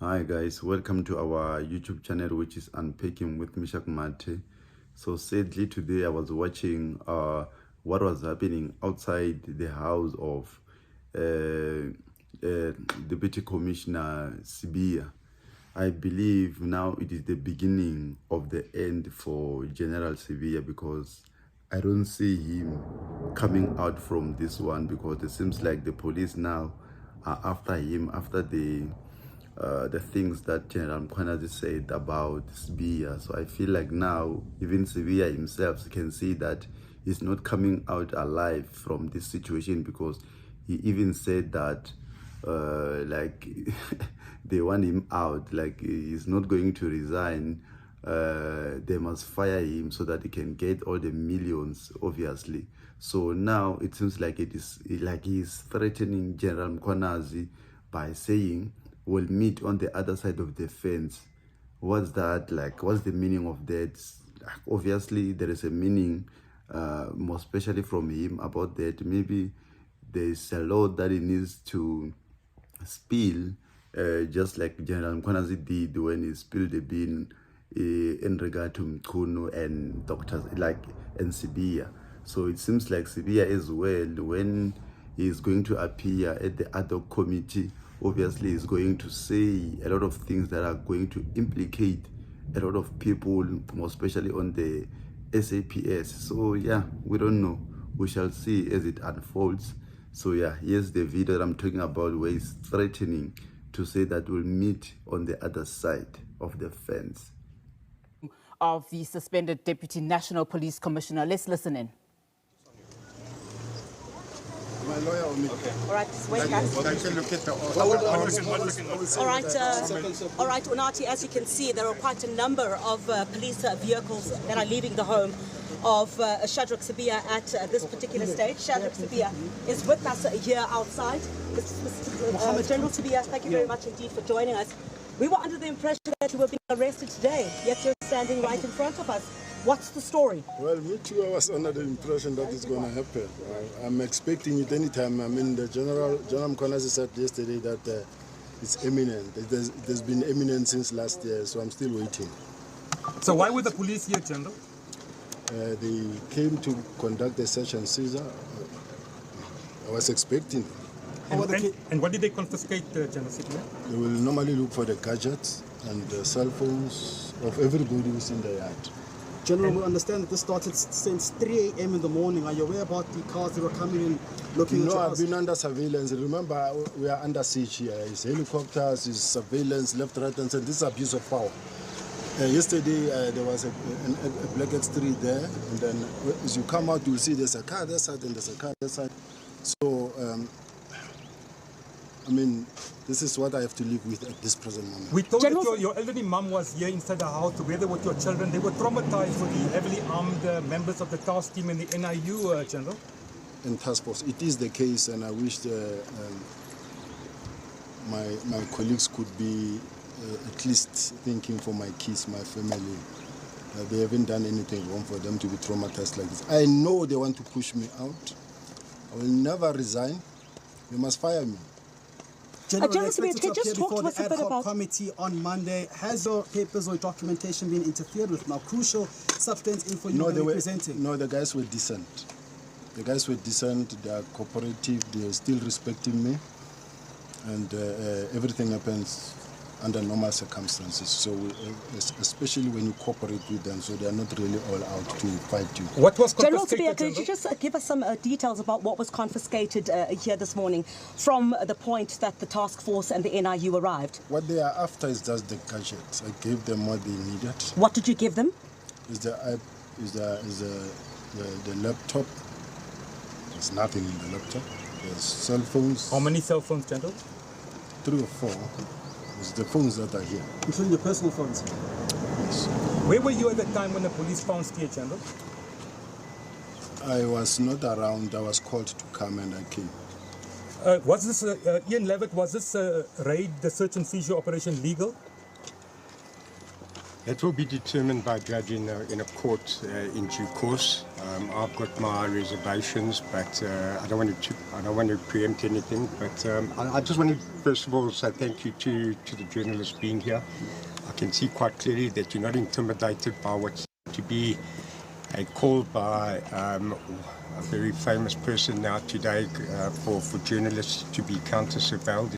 Hi guys, welcome to our YouTube channel, which is Unpacking with Mishak Mate. So sadly today I was watching what was happening outside the house of Deputy Commissioner Sibiya. I believe now it is the beginning of the end for General Sibiya, because I don't see him coming out from this one, because it seems like the police now are after him after the things that General Mkhwanazi said about Sibiya. So I feel like now even Sibiya himself can see that he's not coming out alive from this situation, because he even said that like they want him out, like he's not going to resign. They must fire him so that he can get all the millions, obviously. So now it seems like it is like he's threatening General Mkhwanazi by saying we'll meet on the other side of the fence. What's that like? What's the meaning of that? Obviously there is a meaning, more especially from him, about that. Maybe there's a lot that he needs to spill, just like General Mkhwanazi did when he spilled the bean in regard to Mkhunu and doctors and Sibiya. So it seems like Sibiya as well, when he is going to appear at the ad hoc committee, obviously is going to say a lot of things that are going to implicate a lot of people, more especially on the SAPS. So yeah, we don't know. We shall see as it unfolds. So yeah, here's the video that I'm talking about, where he's threatening to say that we'll meet on the other side of the fence. Of the suspended Deputy National Police Commissioner. Let's listen in. My lawyer will meet. Okay. All right, wait, guys. I can look at the All right, Unati, as you can see, there are quite a number of police vehicles that are leaving the home of Shadrack Sibiya at this particular stage. Shadrack Sibiya is with us here outside. General Sibiya, thank you very much indeed for joining us. We were under the impression that you were being arrested today, yet you're standing right in front of us. What's the story? Well, me too, I was under the impression that it's going to happen. I'm expecting it anytime. I mean, the General Mkhwanazi said yesterday that it's imminent. There's been imminent since last year, so I'm still waiting. So why were the police here, General? They came to conduct a search and seizure. I was expecting them. And what did they confiscate, General Sibiya? They will normally look for the gadgets and the cell phones of everybody who's in the yard. General, we understand that this started since 3 a.m. in the morning. Are you aware about the cars that were coming in looking at your house? I've been under surveillance. Remember, we are under siege here. It's helicopters, it's surveillance, left, right, and center. This is abuse of power. Yesterday, there was a black X3 there, and then as you come out, you'll see there's a car that side and there's a car that side. So, I mean, this is what I have to live with at this present moment. We told that your elderly mum was here inside the house together with your children. They were traumatized with the heavily armed members of the task team in the NIU, General. In task force, it is the case, and I wish my colleagues could be at least thinking for my kids, my family. They haven't done anything wrong for them to be traumatized like this. I know they want to push me out. I will never resign. They must fire me. General Sibiya, can you just talk to us a bit about committee on Monday? Has your papers or documentation been interfered with? Now, crucial substance info you were presenting. No, the guys were decent. The guys were decent. They are cooperative. They are still respecting me, and everything happens under normal circumstances. So, especially when you cooperate with them, so they are not really all out to fight you. What was General Sibiya, could you just give us some details about what was confiscated here this morning from the point that the task force and the NIU arrived? What they are after is just the gadgets. I gave them what they needed. What did you give them? Is the laptop. There's nothing in the laptop. There's cell phones. How many cell phones, General? 3 or 4. It's the phones that are here. Including your personal phones? Yes. Where were you at the time when the police found you, General? I was not around. I was called to come and I came. Was this, Ian Levitt, was this raid, the search and seizure operation, legal? That will be determined by judge in a court in due course. I've got my reservations, but I don't want to preempt anything. But I just want to first of all say thank you to the journalists being here. I can see quite clearly that you're not intimidated by what's to be a call by a very famous person now today for journalists to be counter-surveilled.